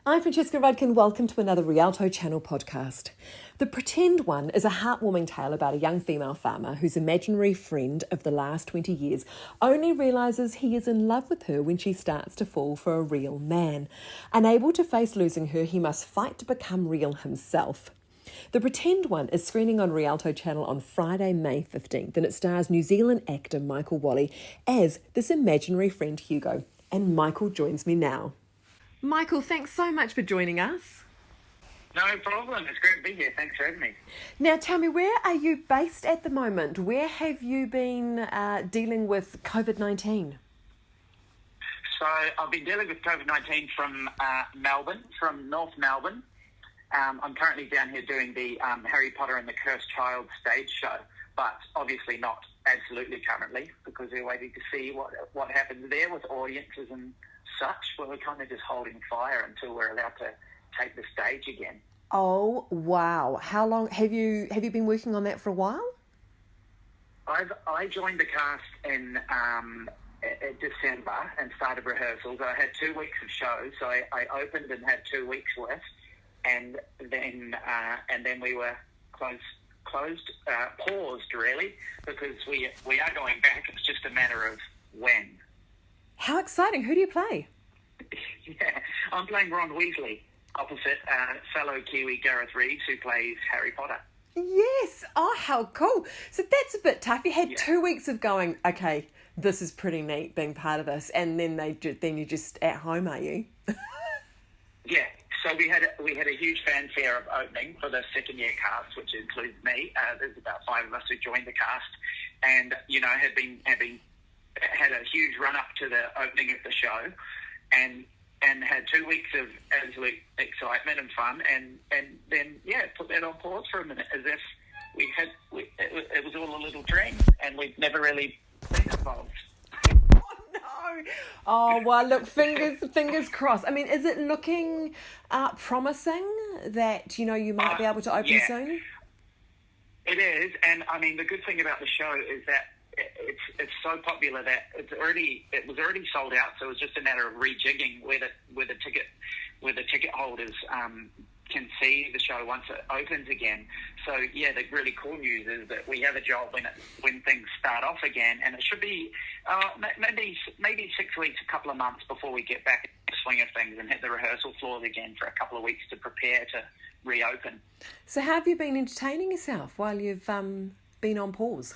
I'm Francesca Rudkin. Welcome to another Rialto channel podcast. The Pretend One is a heartwarming tale about a young female farmer whose imaginary friend of the last 20 years only realises he is in love with her when she starts to fall for a real man. Unable to face losing her, he must fight to become real himself. The Pretend One is screening on Rialto channel on Friday, May 15th, and it stars New Zealand actor Michael Whalley as this imaginary friend Hugo. And Michael joins me now. Michael, thanks so much for joining us. No problem. It's great to be here. Thanks for having me. Now, tell me, where are you based at the moment? Where have you been dealing with COVID-19? So I've been dealing with COVID-19 from Melbourne, from North Melbourne. I'm currently down here doing the Harry Potter and the Cursed Child stage show, but obviously not absolutely currently because we're waiting to see what happens there with audiences and such. Well, we're kind of just holding fire until we're allowed to take the stage again. Oh, wow. How long have you been working on that for a while? I joined the cast in December and started rehearsals. I had 2 weeks of shows, so I opened and had 2 weeks worth, and then we were paused really, because we are going back. It's just a matter of when. How exciting. Who do you play? Yeah, I'm playing Ron Weasley opposite fellow Kiwi Gareth Reeves, who plays Harry Potter. Yes. Oh, how cool. So that's a bit tough. You had 2 weeks of going, okay, this is pretty neat being part of this, and then you're just at home, are you? Yeah. So we had a huge fanfare of opening for the second year cast, which includes me. There's about 5 of us who joined the cast, and had a huge run up to the opening of the show, and had 2 weeks of absolute excitement and fun, and then put that on pause for a minute, as if it was all a little dream, and we'd never really been involved. Oh no! Oh well, look, fingers crossed. I mean, is it looking promising that you might be able to open soon? It is, and I mean the good thing about the show is that it's so popular that it was already sold out. So it was just a matter of rejigging where the ticket holders can see the show once it opens again. So yeah, the really cool news is that we have a job when things start off again, and it should be maybe 6 weeks, a couple of months before we get back in the swing of things and hit the rehearsal floors again for a couple of weeks to prepare to reopen. So how have you been entertaining yourself while you've been on pause?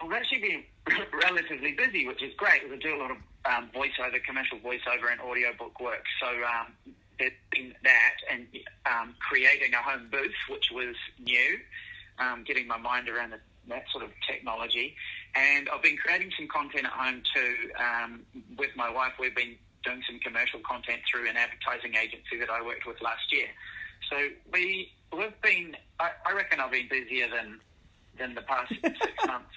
I've actually been relatively busy, which is great. We do a lot of commercial voiceover and audiobook work. So there's been that, and creating a home booth, which was new, getting my mind around that sort of technology. And I've been creating some content at home too. With my wife, we've been doing some commercial content through an advertising agency that I worked with last year. So we've been, I reckon I've been busier than the past 6 months.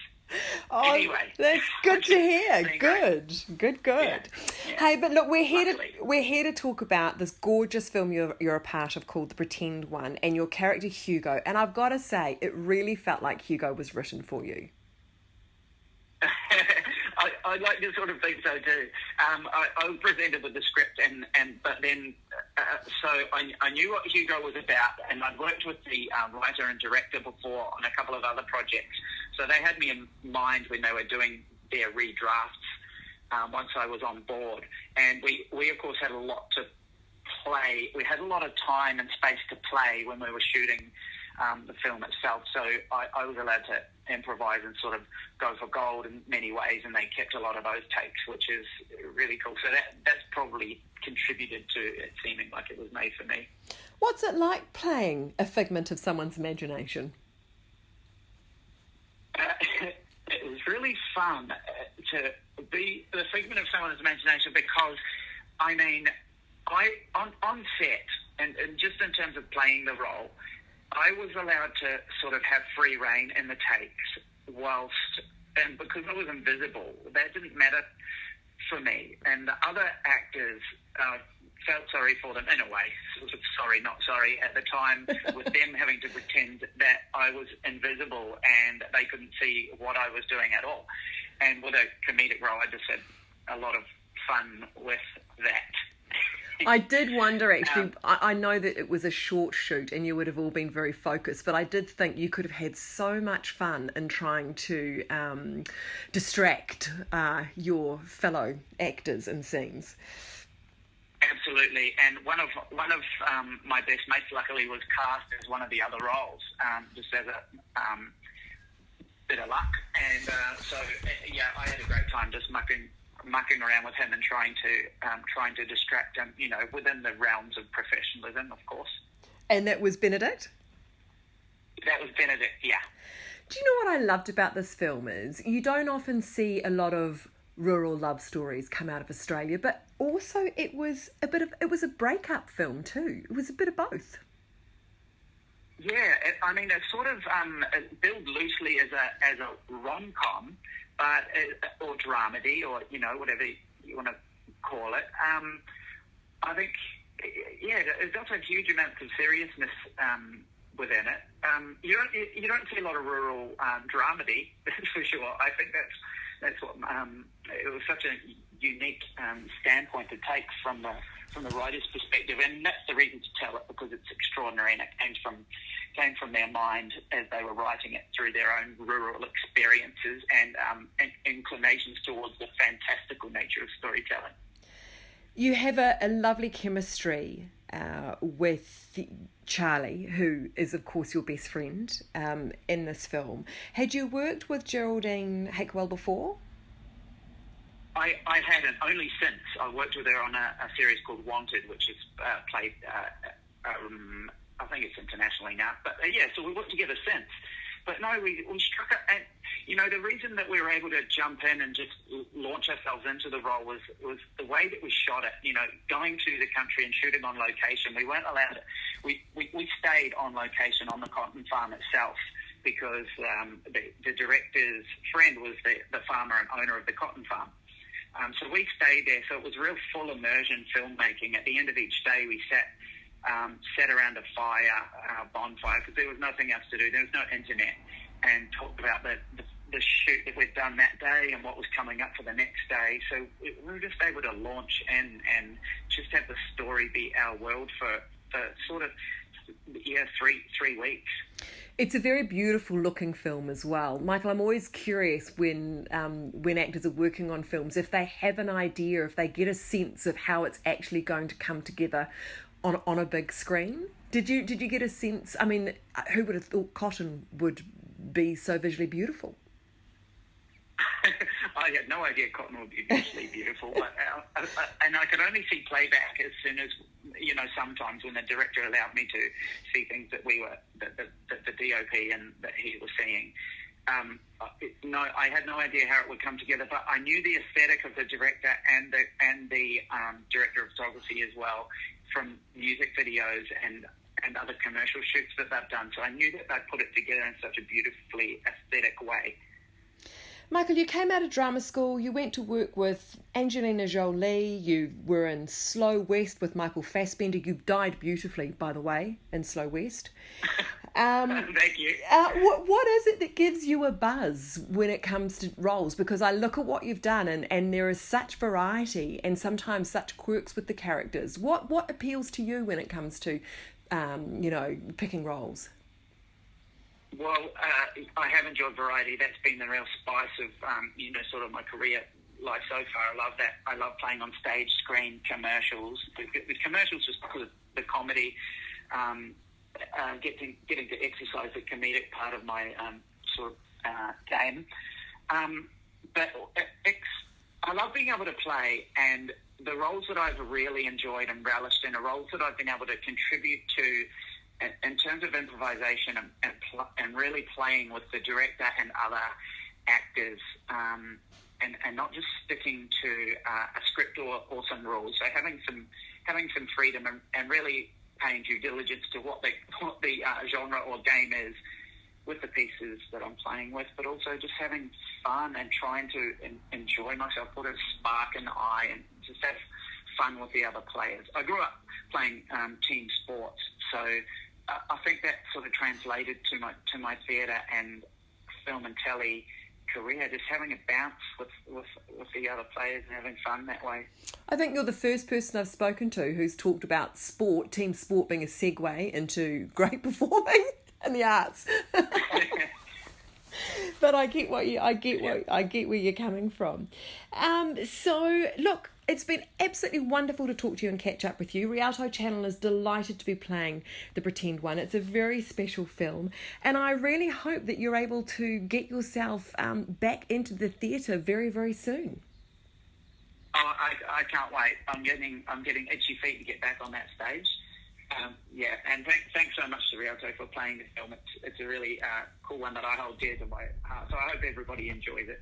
Oh, anyway, that's good to hear. Good. Yeah. Hey, but look, we're here to talk about this gorgeous film you're a part of called The Pretend One, and your character Hugo. And I've got to say, it really felt like Hugo was written for you. I like to sort of think so too. I was presented with the script, but then I knew what Hugo was about, and I'd worked with the writer and director before on a couple of other projects. So they had me in mind when they were doing their redrafts once I was on board. And we of course had a lot to play. We had a lot of time and space to play when we were shooting the film itself. So I was allowed to improvise and sort of go for gold in many ways, and they kept a lot of those takes, which is really cool. So that's probably contributed to it seeming like it was made for me. What's it like playing a figment of someone's imagination? It was really fun to be the figment of someone's imagination, because I mean, on set and just in terms of playing the role, I was allowed to sort of have free rein in the takes and because I was invisible, that didn't matter for me. And the other actors felt sorry for them in a way, sort of sorry, not sorry at the time, with them having to pretend that I was invisible and they couldn't see what I was doing at all. And with a comedic role, I just had a lot of fun with that. I did wonder, actually, I know that it was a short shoot and you would have all been very focused, but I did think you could have had so much fun in trying to distract your fellow actors in scenes. Absolutely, and one of my best mates, luckily, was cast as one of the other roles, just as a bit of luck. And I had a great time just mucking around with him and trying to distract him, within the realms of professionalism, of course. And that was Benedict? That was Benedict, yeah. Do you know what I loved about this film is you don't often see a lot of rural love stories come out of Australia, but also it was a breakup film too. It was a bit of both. Yeah, it's sort of billed loosely as a rom-com, but or dramedy, or whatever you want to call it. I think, it does have huge amounts of seriousness within it. You don't see a lot of rural dramedy, that's for sure. I think that's what it was such a unique standpoint to take from the writer's perspective, and that's the reason to tell it, because it's extraordinary and it came from their mind as they were writing it, through their own rural experiences and inclinations towards the fantastical nature of storytelling. You have a lovely chemistry with Charlie, who is of course your best friend in this film. Had you worked with Geraldine Hakewell before? I hadn't, only since. I worked with her on a series called Wanted, which is played, I think it's internationally now. But so we worked together since. But no, we struck it. And, the reason that we were able to jump in and just launch ourselves into the role was the way that we shot it. Going to the country and shooting on location. We weren't allowed to. We stayed on location on the cotton farm itself, because the director's friend was the farmer and owner of the cotton farm. So we stayed there. So it was real full immersion filmmaking. At the end of each day, we sat around a bonfire, because there was nothing else to do. There was no internet, and talked about the shoot that we'd done that day and what was coming up for the next day. So we were just able to launch and just have the story be our world for sort of 3 weeks. It's a very beautiful looking film as well. Michael, I'm always curious when actors are working on films, if they have an idea, if they get a sense of how it's actually going to come together on a big screen. Did you get a sense? I mean, who would have thought cotton would be so visually beautiful? I had no idea cotton would be visually beautiful, but and I could only see playback as soon as, sometimes when the director allowed me to see things that the DOP and that he was seeing. I had no idea how it would come together, but I knew the aesthetic of the director and the director of photography as well, from music videos and other commercial shoots that they've done. So I knew that they'd put it together in such a beautifully aesthetic way. Michael, you came out of drama school, you went to work with Angelina Jolie, you were in Slow West with Michael Fassbender. You died beautifully, by the way, in Slow West. Thank you. What is it that gives you a buzz when it comes to roles? Because I look at what you've done and there is such variety and sometimes such quirks with the characters. What appeals to you when it comes to, picking roles? Well, I have enjoyed variety. That's been the real spice of, sort of my career life so far. I love that. I love playing on stage, screen, commercials. With commercials, just because of the comedy, getting to exercise the comedic part of my game. But I love being able to play, and the roles that I've really enjoyed and relished in are roles that I've been able to contribute to in terms of improvisation and really playing with the director and other actors, and not just sticking to a script or some rules. So having some freedom and really paying due diligence to what the genre or game is with the pieces that I'm playing with, but also just having fun and trying to enjoy myself, put a spark in the eye, and just have fun with the other players. I grew up playing team sports, so I think that sort of translated to my theatre and film and telly career, just having a bounce with the other players and having fun that way. I think you're the first person I've spoken to who's talked about sport, team sport, being a segue into great performing in the arts. But I get where you're coming from. So look, it's been absolutely wonderful to talk to you and catch up with you. Rialto Channel is delighted to be playing The Pretend One. It's a very special film, and I really hope that you're able to get yourself back into the theatre very, very soon. Oh, I can't wait. I'm getting itchy feet to get back on that stage. And thanks so much to Rialto for playing the film. It's a really cool one that I hold dear to my heart. So I hope everybody enjoys it.